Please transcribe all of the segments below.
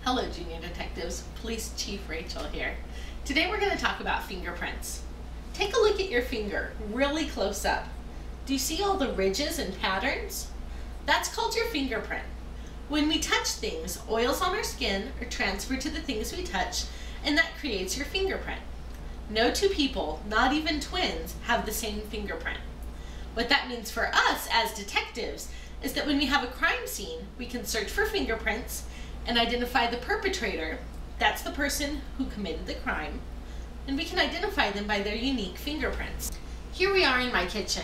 Hello Junior Detectives, Police Chief Rachel here. Today we're going to talk about fingerprints. Take a look at your finger really close up. Do you see all the ridges and patterns? That's called your fingerprint. When we touch things, oils on our skin are transferred to the things we touch, and that creates your fingerprint. No two people, not even twins, have the same fingerprint. What that means for us as detectives is that when we have a crime scene, we can search for fingerprints and identify the perpetrator, that's the person who committed the crime, and we can identify them by their unique fingerprints. Here we are in my kitchen.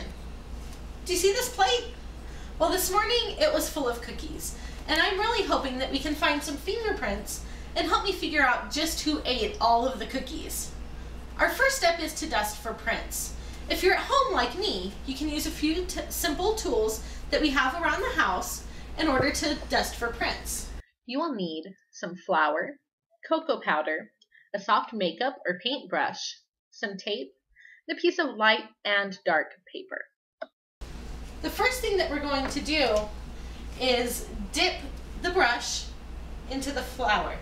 Do you see this plate? Well, this morning it was full of cookies, and I'm really hoping that we can find some fingerprints and help me figure out just who ate all of the cookies. Our first step is to dust for prints. If you're at home like me, you can use a few simple tools that we have around the house in order to dust for prints. You will need some flour, cocoa powder, a soft makeup or paint brush, some tape, and a piece of light and dark paper. The first thing that we're going to do is dip the brush into the flour.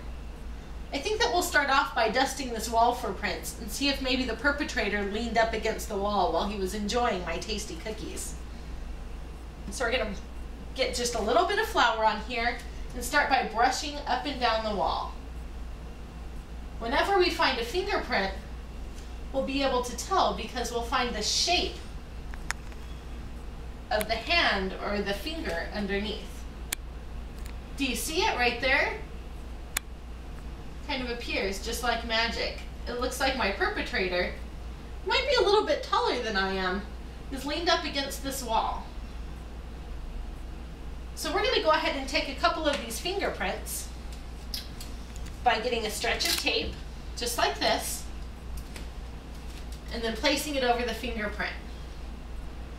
I think that we'll start off by dusting this wall for prints and see if maybe the perpetrator leaned up against the wall while he was enjoying my tasty cookies. So we're going to get just a little bit of flour on here and start by brushing up and down the wall. Whenever we find a fingerprint, we'll be able to tell because we'll find the shape of the hand or the finger underneath. Do you see it right there? Kind of appears just like magic. It looks like my perpetrator, might be a little bit taller than I am, is leaned up against this wall. So we're going to go ahead and take a couple of these fingerprints by getting a stretch of tape, just like this, and then placing it over the fingerprint.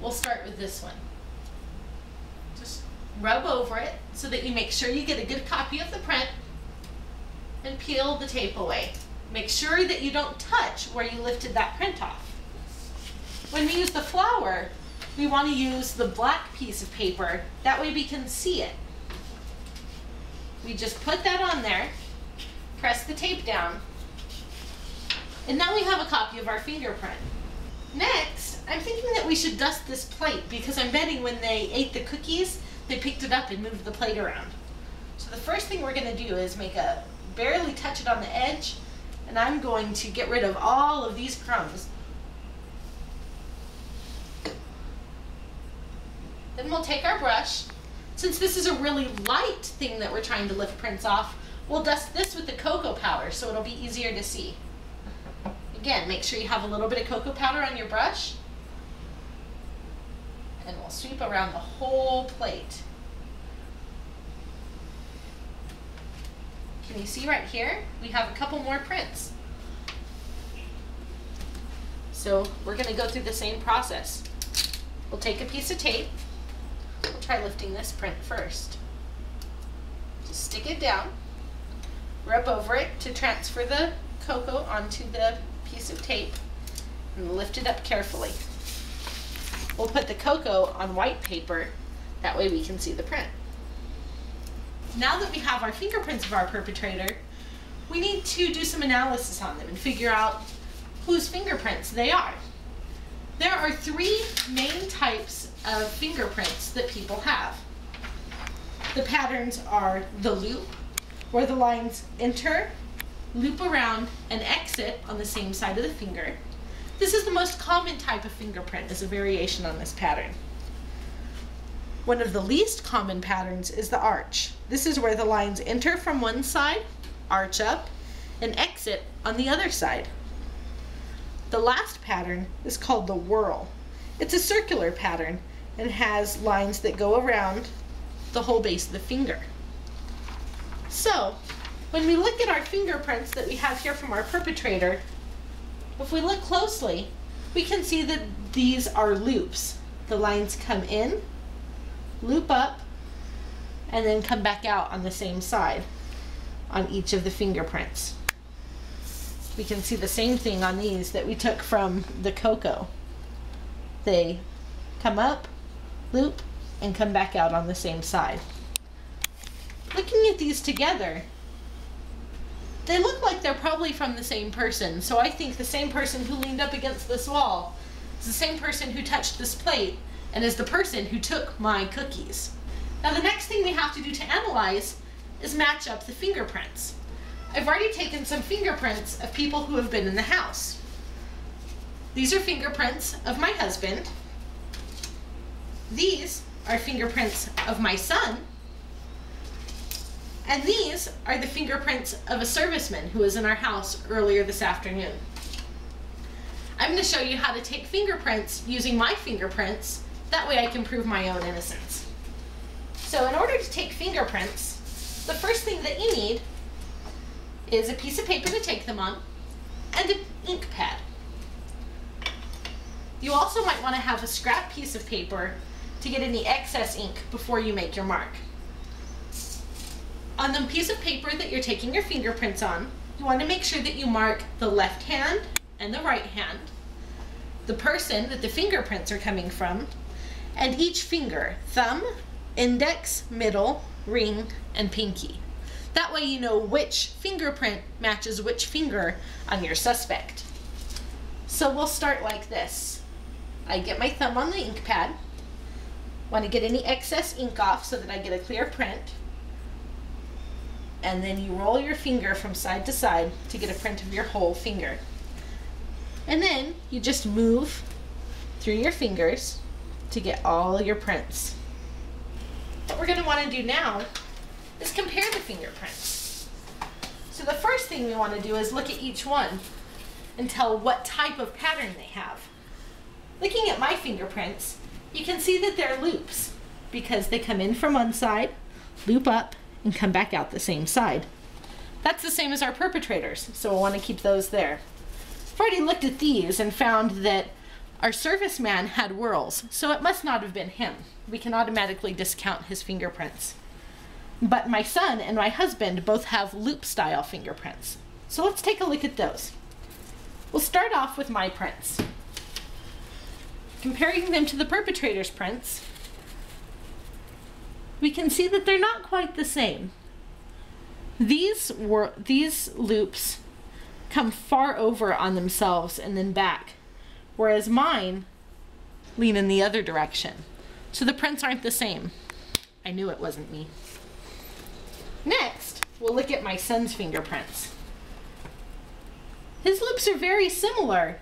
We'll start with this one. Just rub over it so that you make sure you get a good copy of the print and peel the tape away. Make sure that you don't touch where you lifted that print off. When we use the flour, we want to use the black piece of paper, that way we can see it. We just put that on there, press the tape down, and now we have a copy of our fingerprint. Next, I'm thinking that we should dust this plate because I'm betting when they ate the cookies, they picked it up and moved the plate around. So the first thing we're going to do is barely touch it on the edge, and I'm going to get rid of all of these crumbs. Then we'll take our brush. Since this is a really light thing that we're trying to lift prints off, we'll dust this with the cocoa powder so it'll be easier to see. Again, make sure you have a little bit of cocoa powder on your brush, and we'll sweep around the whole plate. Can you see right here? We have a couple more prints. So we're going to go through the same process. We'll take a piece of tape. We'll try lifting this print first. Just stick it down, rub over it to transfer the cocoa onto the piece of tape, and lift it up carefully. We'll put the cocoa on white paper, that way we can see the print. Now that we have our fingerprints of our perpetrator, we need to do some analysis on them and figure out whose fingerprints they are. There are three main types of fingerprints that people have. The patterns are the loop, where the lines enter, loop around, and exit on the same side of the finger. This is the most common type of fingerprint as a variation on this pattern. One of the least common patterns is the arch. This is where the lines enter from one side, arch up, and exit on the other side. The last pattern is called the whorl. It's a circular pattern and has lines that go around the whole base of the finger. So, when we look at our fingerprints that we have here from our perpetrator, if we look closely, we can see that these are loops. The lines come in, loop up, and then come back out on the same side on each of the fingerprints. We can see the same thing on these that we took from the cocoa. They come up, loop, and come back out on the same side. Looking at these together, They look like they're probably from the same person, so I think the same person who leaned up against this wall is the same person who touched this plate and is the person who took my cookies. Now the next thing we have to do to analyze is match up the fingerprints. I've already taken some fingerprints of people who have been in the house. These are fingerprints of my husband. These are fingerprints of my son. And these are the fingerprints of a serviceman who was in our house earlier this afternoon. I'm going to show you how to take fingerprints using my fingerprints. That way I can prove my own innocence. So in order to take fingerprints, the first thing that you need is a piece of paper to take them on and an ink pad. You also might want to have a scrap piece of paper to get any excess ink before you make your mark. On the piece of paper that you're taking your fingerprints on, you want to make sure that you mark the left hand and the right hand, the person that the fingerprints are coming from, and each finger, thumb, index, middle, ring, and pinky. That way you know which fingerprint matches which finger on your suspect. So we'll start like this. I get my thumb on the ink pad, want to get any excess ink off so that I get a clear print, and then you roll your finger from side to side to get a print of your whole finger. And then you just move through your fingers to get all your prints. What we're going to want to do now is compare the fingerprints. So the first thing we want to do is look at each one and tell what type of pattern they have. Looking at my fingerprints, you can see that they're loops because they come in from one side, loop up, and come back out the same side. That's the same as our perpetrators, so we'll want to keep those there. I've already looked at these and found that our serviceman had whorls, so it must not have been him. We can automatically discount his fingerprints. But my son and my husband both have loop-style fingerprints. So let's take a look at those. We'll start off with my prints. Comparing them to the perpetrator's prints, we can see that they're not quite the same. These loops come far over on themselves and then back, whereas mine lean in the other direction. So the prints aren't the same. I knew it wasn't me. Next, we'll look at my son's fingerprints. His loops are very similar,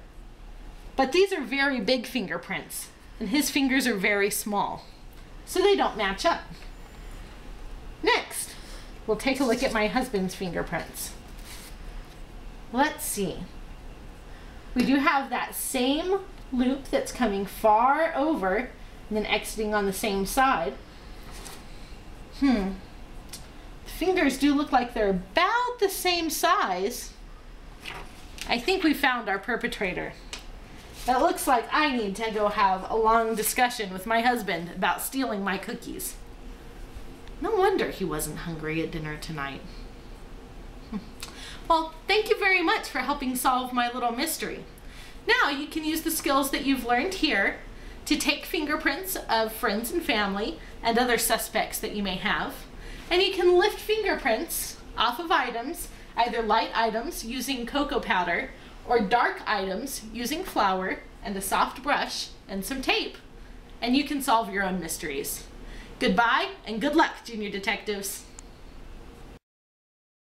but these are very big fingerprints, and his fingers are very small, so they don't match up. Next, we'll take a look at my husband's fingerprints. Let's see. We do have that same loop that's coming far over and then exiting on the same side. The fingers do look like they're about the same size. I think we found our perpetrator. It looks like I need to go have a long discussion with my husband about stealing my cookies. No wonder he wasn't hungry at dinner tonight. Well, thank you very much for helping solve my little mystery. Now you can use the skills that you've learned here to take fingerprints of friends and family and other suspects that you may have, and you can lift fingerprints off of items, either light items using cocoa powder or dark items using flour and a soft brush and some tape, and you can solve your own mysteries. Goodbye and good luck, junior detectives.